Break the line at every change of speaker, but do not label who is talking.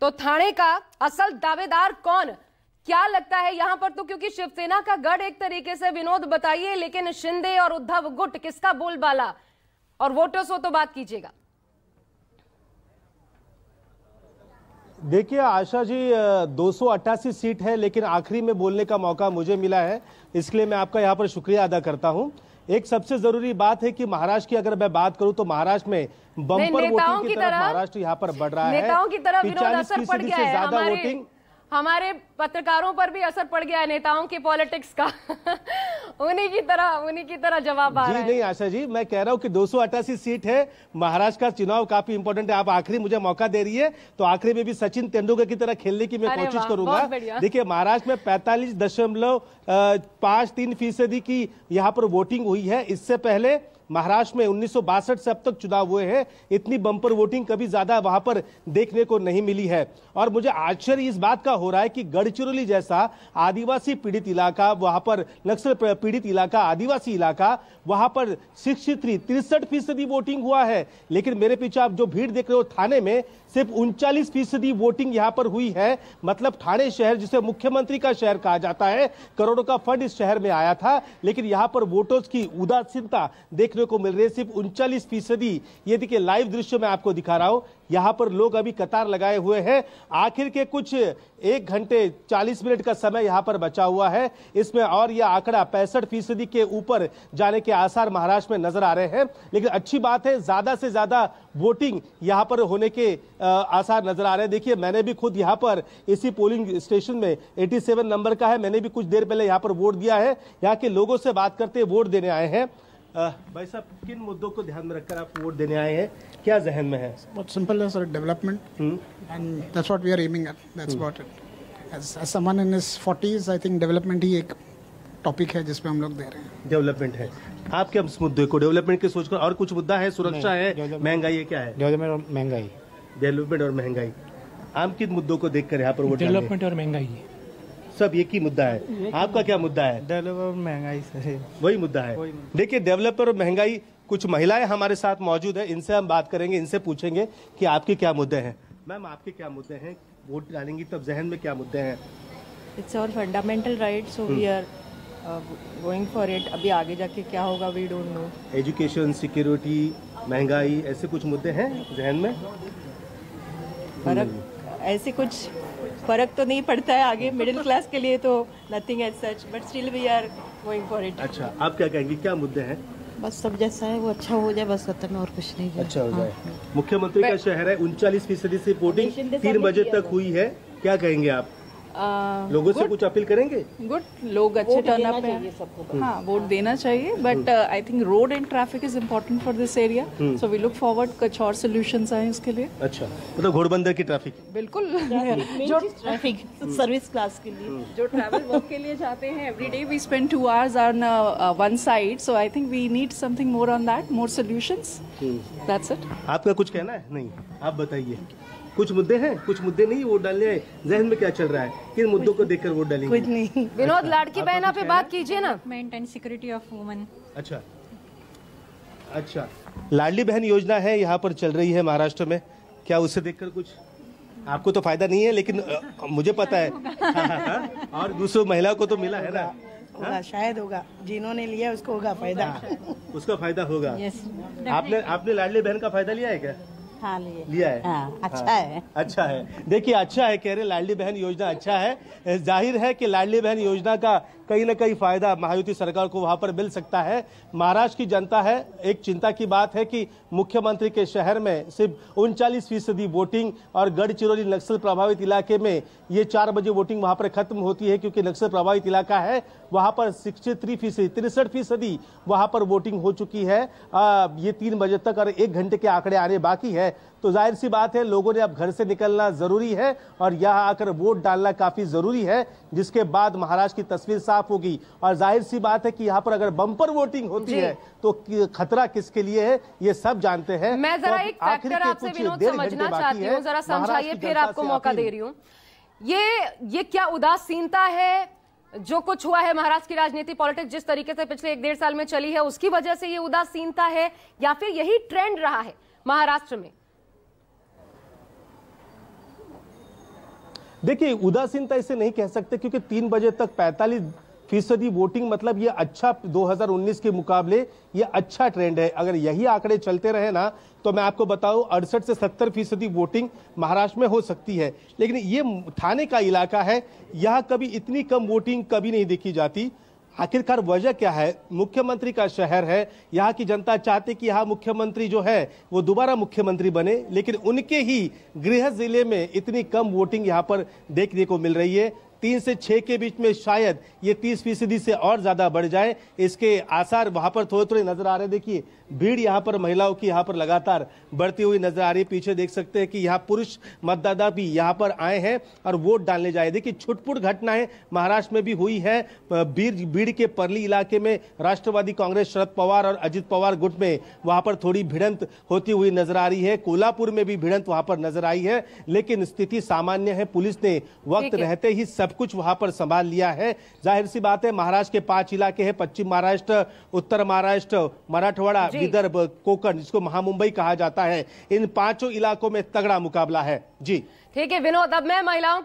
तो ठाणे का असल दावेदार कौन, क्या लगता है यहां पर? तो क्योंकि शिवसेना का गढ़ एक तरीके से विनोद बताइए, लेकिन शिंदे और उद्धव गुट किसका बोलबाला, और वोटर्स हो तो बात कीजिएगा।
देखिए आशा जी, 288 सीट है, लेकिन आखिरी में बोलने का मौका मुझे मिला है, इसलिए मैं आपका यहाँ पर शुक्रिया अदा करता हूँ। एक सबसे जरूरी बात है कि महाराष्ट्र की अगर मैं बात करूं तो महाराष्ट्र में बम्पर वोटिंग की तरफ महाराष्ट्र यहाँ पर बढ़ रहा है।
नेताओं की तरफ विनोद असर पड़ गया है,
वोटिंग
हमारे पत्रकारों पर भी असर पड़ गया है नेताओं की पॉलिटिक्स का। उन्हीं की तरह जवाब आ रहा है।
जी नहीं आशा जी, मैं कह रहा हूं कि 288 सीट है, महाराष्ट्र का चुनाव काफी इंपॉर्टेंट है। आप आखिरी मुझे मौका दे रही है तो आखिरी में भी सचिन तेंदुलकर की तरह खेलने की मैं कोशिश करूंगा। देखिए महाराष्ट्र में 45.53% की यहाँ पर वोटिंग हुई है। इससे पहले महाराष्ट्र में 1962 से अब तक चुनाव हुए हैं, इतनी बम्पर वोटिंग कभी ज्यादा वहां पर देखने को नहीं मिली है। और मुझे आश्चर्य इस बात का हो रहा है कि गढ़चिरौली जैसा आदिवासी पीड़ित इलाका, वहां पर नक्सल पीड़ित इलाका, आदिवासी इलाका, वहां पर 63% वोटिंग हुआ है। लेकिन मेरे पीछे आप जो भीड़ देख रहे हो थाने में, सिर्फ 39% वोटिंग यहां पर हुई है। मतलब ठाणे शहर, जिसे मुख्यमंत्री का शहर कहा जाता है, करोड़ों का फंड इस शहर में आया था, लेकिन यहां पर वोटर्स की उदासीनता देखने को मिल रही है, सिर्फ 39%। ये देखिए लाइव दृश्य मैं आपको दिखा रहा हूं, यहां पर लोग अभी कतार लगाए हुए हैं। आखिर के कुछ 1 घंटे 40 मिनट का समय यहां पर बचा हुआ है, इसमें और यह आंकड़ा 65% के ऊपर जाने के आसार महाराष्ट्र में नजर आ रहे हैं। लेकिन अच्छी बात है, ज्यादा से ज्यादा वोटिंग यहां पर होने के आसार नजर आ रहे हैं। देखिए मैंने भी खुद यहां पर इसी पोलिंग स्टेशन में 87 नंबर का है, मैंने भी कुछ देर पहले यहां पर वोट दिया है। यहाँ के लोगों से बात करते वोट देने आए हैं। भाई साहब, किन मुद्दों को ध्यान में रखकर आप वोट देने आए हैं, क्या जहन में है?
बहुत सिंपल है sir, development, and that's what we are aiming at, that's what it as someone in his 40s, I think development ही एक टॉपिक है जिस पे हम लोग दे रहे हैं।
डेवलपमेंट है। आप क्या मुद्दे को डेवलपमेंट के सोचकर, और कुछ मुद्दा है, सुरक्षा है, महंगाई है, क्या है?
डेवलपमेंट और महंगाई।
डेवलपमेंट और महंगाई। आप किन मुद्दों को देखकर यहाँ पर वोट?
डेवलपमेंट और महंगाई,
सब एक ही मुद्दा है। आपका क्या मुद्दा है?
डेवलपर और महंगाई से
वही मुद्दा है। देखिए डेवलपर और महंगाई। कुछ महिलाएं हमारे साथ मौजूद है, इनसे हम बात करेंगे, इनसे पूछेंगे कि आपके क्या मुद्दे हैं। मैम आपके क्या मुद्दे हैं? वोट डालेंगी तब जहन में क्या मुद्दे हैं?
It's our fundamental right, so we are going for it. अभी आगे जाके क्या होगा we don't know.
Education, security, महंगाई, ऐसे कुछ मुद्दे हैं जहन में?
ऐसे कुछ फर्क तो नहीं पड़ता है आगे मिडिल क्लास के लिए, तो nothing as such, but still we are going for it.
अच्छा, आप क्या कहेंगी, क्या मुद्दे हैं?
बस सब जैसा है वो अच्छा हो जाए, बस वतन में और कुछ नहीं जाए।
अच्छा हो जाए। मुख्यमंत्री का शहर है, 39% से वोटिंग 3 बजे तक हुई है, क्या कहेंगे आप? लोगों से कुछ अपील करेंगे?
गुड, लोग अच्छे टर्न अप है, हाँ वोट देना चाहिए, but I think road and traffic is important for this area, so we look forward कुछ और सोल्यूशंस आए इसके लिए।
अच्छा, मतलब घोड़बंदर की ट्रैफिक?
बिल्कुल,
जो ट्रैफिक सर्विस क्लास के लिए,
जो ट्रैवल वर्क के लिए जाते हैं, every day we spend 2 hours on one side, so I think we need something more on that, more solutions, that's it.
आपका कुछ कहना है? नहीं, आप बताइए। कुछ मुद्दे हैं, कुछ मुद्दे नहीं वोट डालने आए, जहन में क्या चल रहा है, किन मुद्दों को देखकर वोट डालेंगे?
कुछ नहीं।
विनोद, लाड़की बहना पे बात कीजिए ना।
And security of women.
अच्छा अच्छा, लाडली बहन योजना है यहाँ पर चल रही है महाराष्ट्र में, क्या उससे देखकर कुछ आपको तो फायदा नहीं है, लेकिन मुझे पता है और दूसरों महिलाओं को तो मिला है ना?
होगा, शायद होगा, जिन्होंने लिया उसको होगा फायदा।
उसका फायदा होगा। आपने लाडली बहन का फायदा लिया है क्या?
हाँ,
लिया है।
हाँ, अच्छा है।
अच्छा है। देखिए अच्छा है कह रहे, लाडली बहन योजना अच्छा है। जाहिर है कि लाडली बहन योजना का कहीं ना कहीं फायदा महायुति सरकार को वहां पर मिल सकता है। महाराष्ट्र की जनता है, एक चिंता की बात है कि मुख्यमंत्री के शहर में सिर्फ 39% वोटिंग, और गढ़चिरौली नक्सल प्रभावित इलाके में ये 4 बजे वोटिंग वहां पर खत्म होती है, क्योंकि नक्सल प्रभावित इलाका है, वहां पर 63% वहां पर वोटिंग हो चुकी है। ये 3 बजे तक और 1 घंटे के आंकड़े आने बाकी है, तो जाहिर सी बात है लोगों ने अब घर से निकलना जरूरी है और यहाँ आकर वोट डालना काफी जरूरी है, जिसके बाद महाराष्ट्र की तस्वीर साफ होगी। और जाहिर सी बात है कि यहाँ पर अगर बम्पर वोटिंग होती है तो खतरा किसके लिए है ये सब जानते हैं।
मैं जरा एक फैक्टर आपसे विनोद समझना चाहती हूँ, जरा समझाइए, फिर आपको मौका दे रही हूँ। ये क्या उदासीनता है जो कुछ हुआ है महाराष्ट्र की राजनीति, पॉलिटिक्स जिस तरीके से पिछले 1-1.5 साल में चली है, उसकी वजह से ये उदासीनता है, या फिर यही ट्रेंड रहा है महाराष्ट्र में?
देखिए, उदासीनता इसे नहीं कह सकते, क्योंकि 3 बजे तक 45% वोटिंग, मतलब ये अच्छा 2019 के मुकाबले ये अच्छा ट्रेंड है। अगर यही आंकड़े चलते रहे ना, तो मैं आपको बताऊं 68 से 70% वोटिंग महाराष्ट्र में हो सकती है। लेकिन ये ठाणे का इलाका है, यहाँ कभी इतनी कम वोटिंग कभी नहीं देखी जाती। आखिरकार वजह क्या है? मुख्यमंत्री का शहर है, यहाँ की जनता चाहती कि यहाँ मुख्यमंत्री जो है वो दोबारा मुख्यमंत्री बने, लेकिन उनके ही गृह जिले में इतनी कम वोटिंग यहाँ पर देखने को मिल रही है। 3 से 6 के बीच में शायद ये 30% से और ज्यादा बढ़ जाए, इसके आसार वहां पर थोड़े थोड़े नजर आ रहे हैं। देखिए, भीड़ यहाँ पर महिलाओं की यहाँ पर लगातार बढ़ती हुई नजर आ रही है। पीछे देख सकते हैं कि यहाँ पुरुष मतदाता भी यहाँ पर आए हैं और वोट डालने जाए। देखिए, छुटपुट घटनाएं महाराष्ट्र में भी हुई है। बीड़ के परली इलाके में राष्ट्रवादी कांग्रेस शरद पवार और अजित पवार गुट में वहां पर थोड़ी भिड़ंत होती हुई नजर आ रही है। कोल्हापुर में भी भिड़ंत वहां पर नजर आई है, लेकिन स्थिति सामान्य है। पुलिस ने वक्त रहते ही सब कुछ वहां पर संभाल लिया है। जाहिर सी बात है, महाराष्ट्र के 5 इलाके हैं, पश्चिम महाराष्ट्र, उत्तर महाराष्ट्र, मराठवाड़ा, विदर्भ, कोकण, जिसको महामुंबई कहा जाता है। इन 5 इलाकों में तगड़ा मुकाबला है। जी
ठीक है विनोद, अब मैं महिलाओं